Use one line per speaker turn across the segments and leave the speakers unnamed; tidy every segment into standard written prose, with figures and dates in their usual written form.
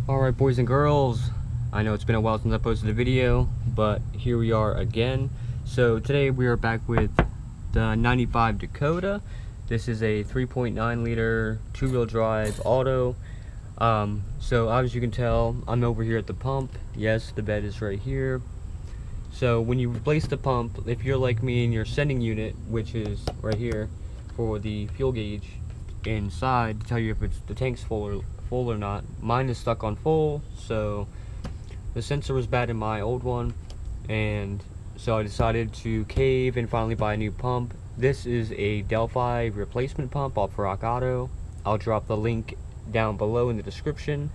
Alright, boys and girls, I know it's been a while since I posted a video, but here we are again. So today we are back with the 95 Dakota. This is a 3.9 liter two-wheel drive auto. So as you can tell, I'm over here at the pump. Yes, the bed is right here. So when you replace the pump, if you're like me in your sending unit, which is right here for the fuel gauge inside to tell you if the tank's full or not. Mine is stuck on full, so the sensor was bad in my old one, and so I decided to cave and finally buy a new pump. This is a Delphi replacement pump off Rockauto. I'll drop the link down below in the description.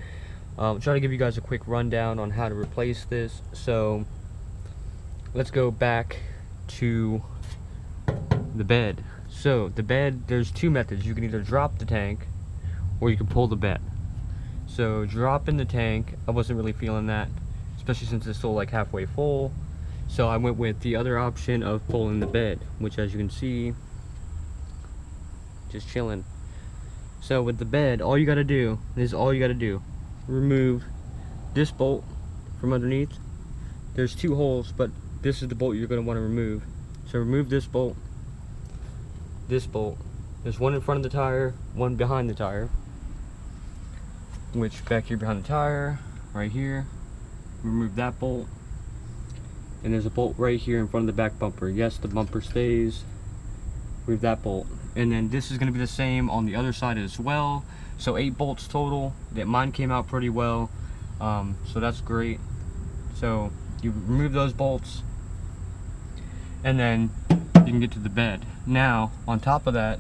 Try to give you guys a quick rundown on how to replace this. So let's go back to the bed. So the bed, there's two methods. You can either drop the tank or you can pull the bed. So dropping the tank, I wasn't really feeling that, especially since it's still like halfway full. So I went with the other option of pulling the bed, which as you can see, just chilling. So with the bed, all you gotta do, remove this bolt from underneath. There's two holes, but this is the bolt you're gonna wanna remove. So remove this bolt. There's one in front of the tire, one behind the tire. Which back here behind the tire, right here, remove that bolt. And there's a bolt right here in front of the back bumper. Yes, the bumper stays. Remove that bolt. And then this is gonna be the same on the other side as well. So 8 bolts total. Mine came out pretty well, so that's great. So you remove those bolts, and then you can get to the bed. Now, on top of that,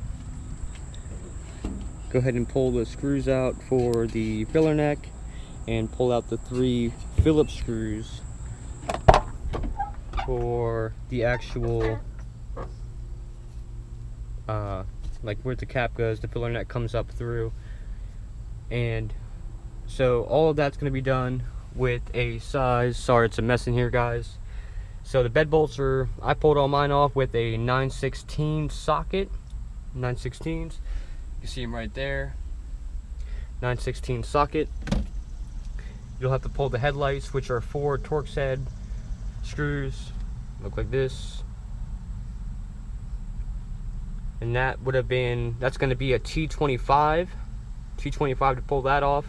go ahead and pull the screws out for the filler neck and pull out the 3 Phillips screws for the actual like where the cap goes, the filler neck comes up through. And so all of that's going to be done with a size, sorry it's a mess in here guys. So the bed bolts are, I pulled all mine off with a 9/16 socket, 9/16. You see them right there, 9/16 socket. You'll have to pull the headlights, which are 4 Torx head screws, look like this. And that would have been, that's going to be a T25 to pull that off.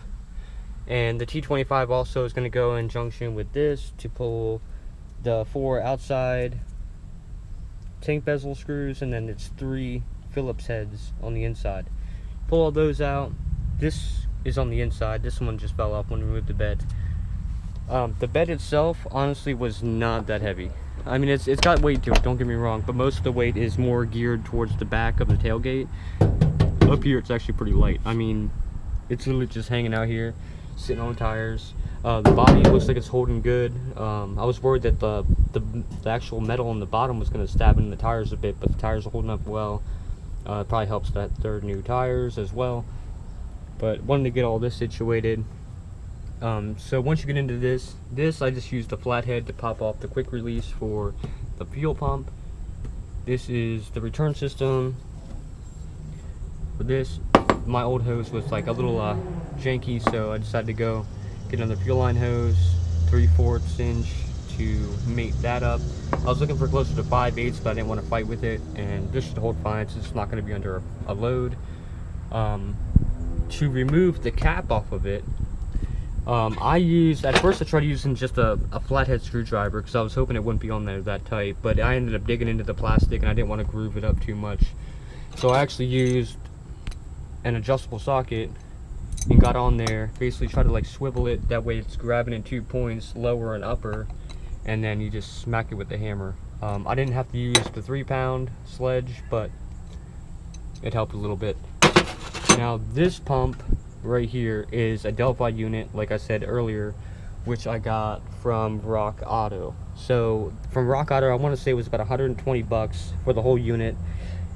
And the T25 also is going to go in junction with this to pull the 4 outside tank bezel screws, and then it's 3 Phillips heads on the inside. Pull all those out. This is on the inside. This one just fell off when we moved the bed. The bed itself honestly was not that heavy. I mean, it's got weight to it, don't get me wrong, but most of the weight is more geared towards the back of the tailgate. Up here it's actually pretty light. I mean, it's literally just hanging out here, sitting on tires. The body looks like it's holding good. I was worried that the actual metal on the bottom was going to stab into the tires a bit, but the tires are holding up well. It probably helps that they're new tires as well. But wanted to get all this situated. So once you get into this I just used the flathead to pop off the quick release for the fuel pump. This is the return system for this. My old hose was like a little janky, so I decided to go get another fuel line hose, 3/4 inch, to mate that up. I was looking for closer to 5/8, but I didn't want to fight with it, and this should hold fine, so it's not going to be under a load. To remove the cap off of it, at first I tried using just a flathead screwdriver because I was hoping it wouldn't be on there that tight, but I ended up digging into the plastic and I didn't want to groove it up too much. So I actually used an adjustable socket and got on there, basically try to like swivel it, that way it's grabbing in 2 points, lower and upper, and then you just smack it with the hammer. I didn't have to use the 3-pound sledge, but it helped a little bit. Now this pump right here is a Delphi unit, like I said earlier, which I got from Rockauto. So from Rockauto, I want to say it was about 120 bucks for the whole unit.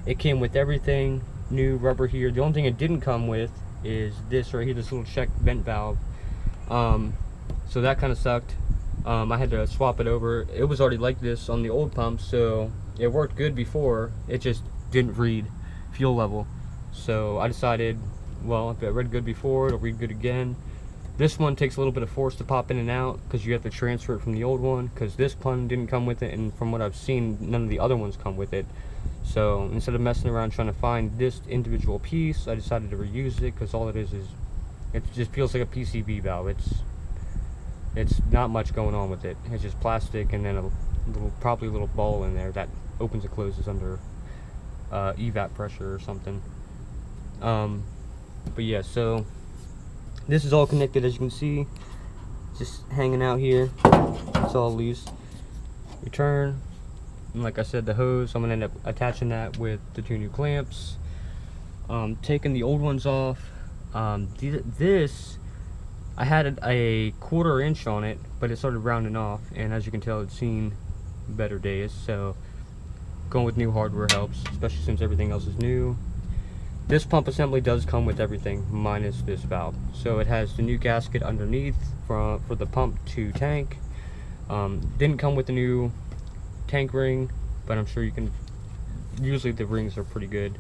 It came with everything, new rubber here. The only thing it didn't come with is this right here, this little check vent valve. So that kind of sucked. I had to swap it over. It was already like this on the old pump, so it worked good before. It just didn't read fuel level. So I decided, well, if it read good before, it'll read good again. This one takes a little bit of force to pop in and out because you have to transfer it from the old one, because this one didn't come with it, and from what I've seen, none of the other ones come with it. So instead of messing around trying to find this individual piece, I decided to reuse it, because all it is it just feels like a PCB valve. It's not much going on with it. It's just plastic and then probably a little ball in there that opens and closes under evap pressure or something. But yeah, so this is all connected, as you can see, just hanging out here. It's all loose. Return, and like I said, the hose, I'm gonna end up attaching that with the 2 new clamps. Taking the old ones off. This, I had a 1/4 inch on it, but it started rounding off, and as you can tell, it's seen better days. So going with new hardware helps, especially since everything else is new. This pump assembly does come with everything minus this valve. So it has the new gasket underneath for the pump to tank. Didn't come with the new tank ring, but I'm sure you can, usually the rings are pretty good.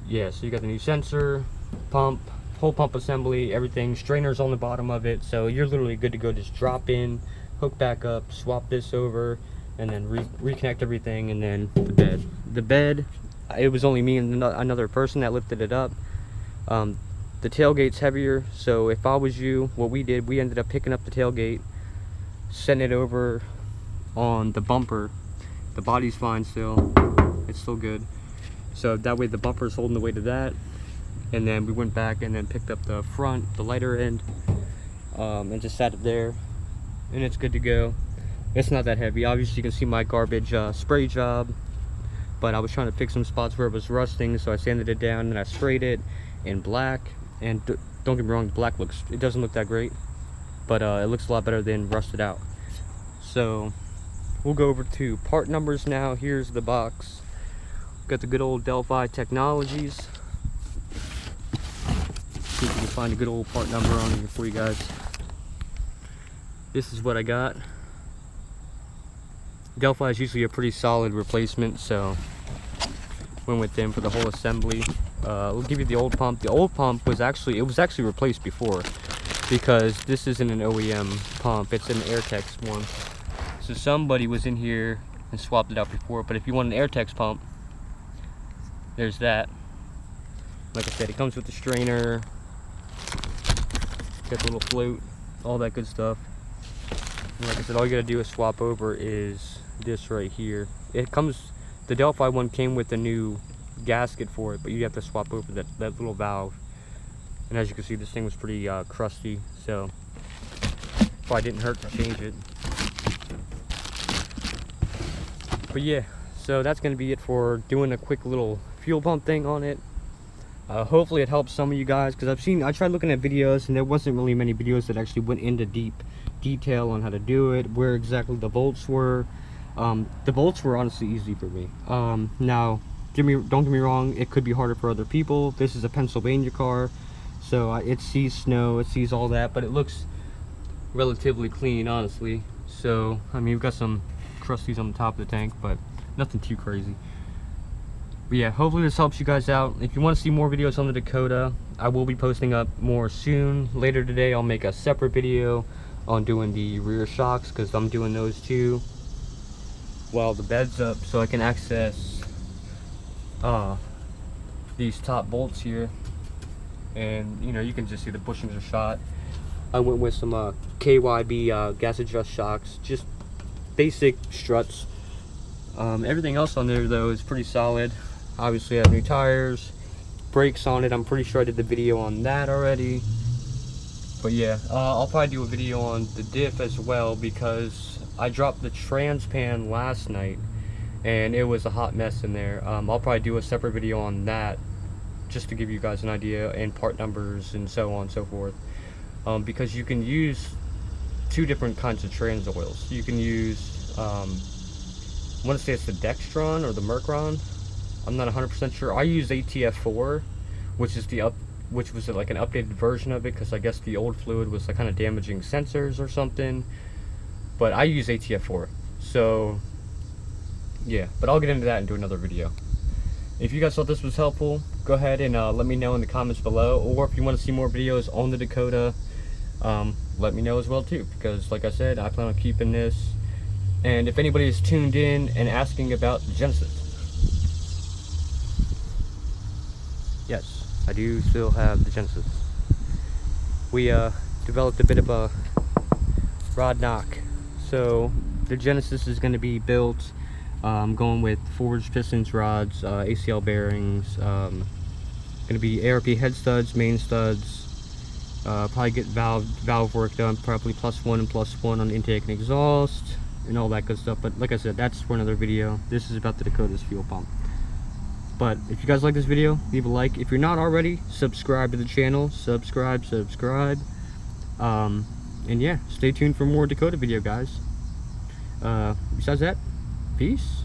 Yeah, so you got the new sensor, pump, whole pump assembly, everything. Strainers on the bottom of it, so you're literally good to go. Just drop in, hook back up, swap this over, and then reconnect everything. And then the bed, it was only me and another person that lifted it up. The tailgate's heavier, so if I was you, what we did, we ended up picking up the tailgate, setting it over on the bumper. The body's fine still, it's still good, so that way the bumper's holding the weight of that. And then we went back and then picked up the front, the lighter end, and just sat it there, and it's good to go. It's not that heavy. Obviously you can see my garbage spray job, but I was trying to fix some spots where it was rusting, so I sanded it down and I sprayed it in black. And don't get me wrong, the black it doesn't look that great, but it looks a lot better than rusted out. So we'll go over to part numbers now. Here's the box. Got the good old Delphi Technologies. See if we can find a good old part number on here for you guys. This is what I got. Delphi is usually a pretty solid replacement, so went with them for the whole assembly. We'll give you the old pump. The old pump was actually replaced before, because this isn't an OEM pump, it's an Airtex one. So somebody was in here and swapped it out before. But if you want an Airtex pump, there's that. Like I said, it comes with the strainer, got the little float, all that good stuff. And like I said, all you gotta do is swap over is this right here. It comes, the Delphi one came with a new gasket for it, but you have to swap over that little valve. And as you can see, this thing was pretty crusty, so probably didn't hurt to change it. But yeah, so that's going to be it for doing a quick little fuel pump thing on it. Hopefully it helps some of you guys, because I tried looking at videos and there wasn't really many videos that actually went into deep detail on how to do it, where exactly the bolts were. The bolts were honestly easy for me. Now don't get me wrong, it could be harder for other people. This is a Pennsylvania car, so it sees snow, it sees all that, but it looks relatively clean, honestly. So I mean, we've got some crusties on the top of the tank, but nothing too crazy. But yeah, hopefully this helps you guys out. If you want to see more videos on the Dakota, I will be posting up more soon. Later today I'll make a separate video on doing the rear shocks, because I'm doing those too while the bed's up, so I can access these top bolts here. And you know, you can just see the bushings are shot. I went with some KYB gas adjust shocks, just basic struts. Everything else on there though is pretty solid. Obviously I have new tires, brakes on it. I'm pretty sure I did the video on that already. But yeah, I'll probably do a video on the diff as well, because I dropped the trans pan last night and it was a hot mess in there. I'll probably do a separate video on that, just to give you guys an idea, and part numbers and so on and so forth. Because you can use 2 different kinds of trans oils. You can use, I want to say it's the Dextron or the Mercron. I'm not 100% sure. I use ATF4, which is which was like an updated version of it, because I guess the old fluid was like kind of damaging sensors or something. But I use ATF4, so yeah. But I'll get into that and do another video. If you guys thought this was helpful, go ahead and let me know in the comments below, or if you want to see more videos on the Dakota, let me know as well too, because like I said, I plan on keeping this. And if anybody is tuned in and asking about the Genesis, yes, I do still have the Genesis. We developed a bit of a rod knock, so the Genesis is going to be built going with forged pistons, rods, ACL bearings, going to be ARP head studs, main studs, probably get valve work done, probably +1 and +1 on intake and exhaust and all that good stuff. But like I said, that's for another video. This is about the Dakota's fuel pump. But if you guys like this video, leave a like. If you're not already, subscribe to the channel. Subscribe. And yeah, stay tuned for more Dakota video, guys. Besides that, peace.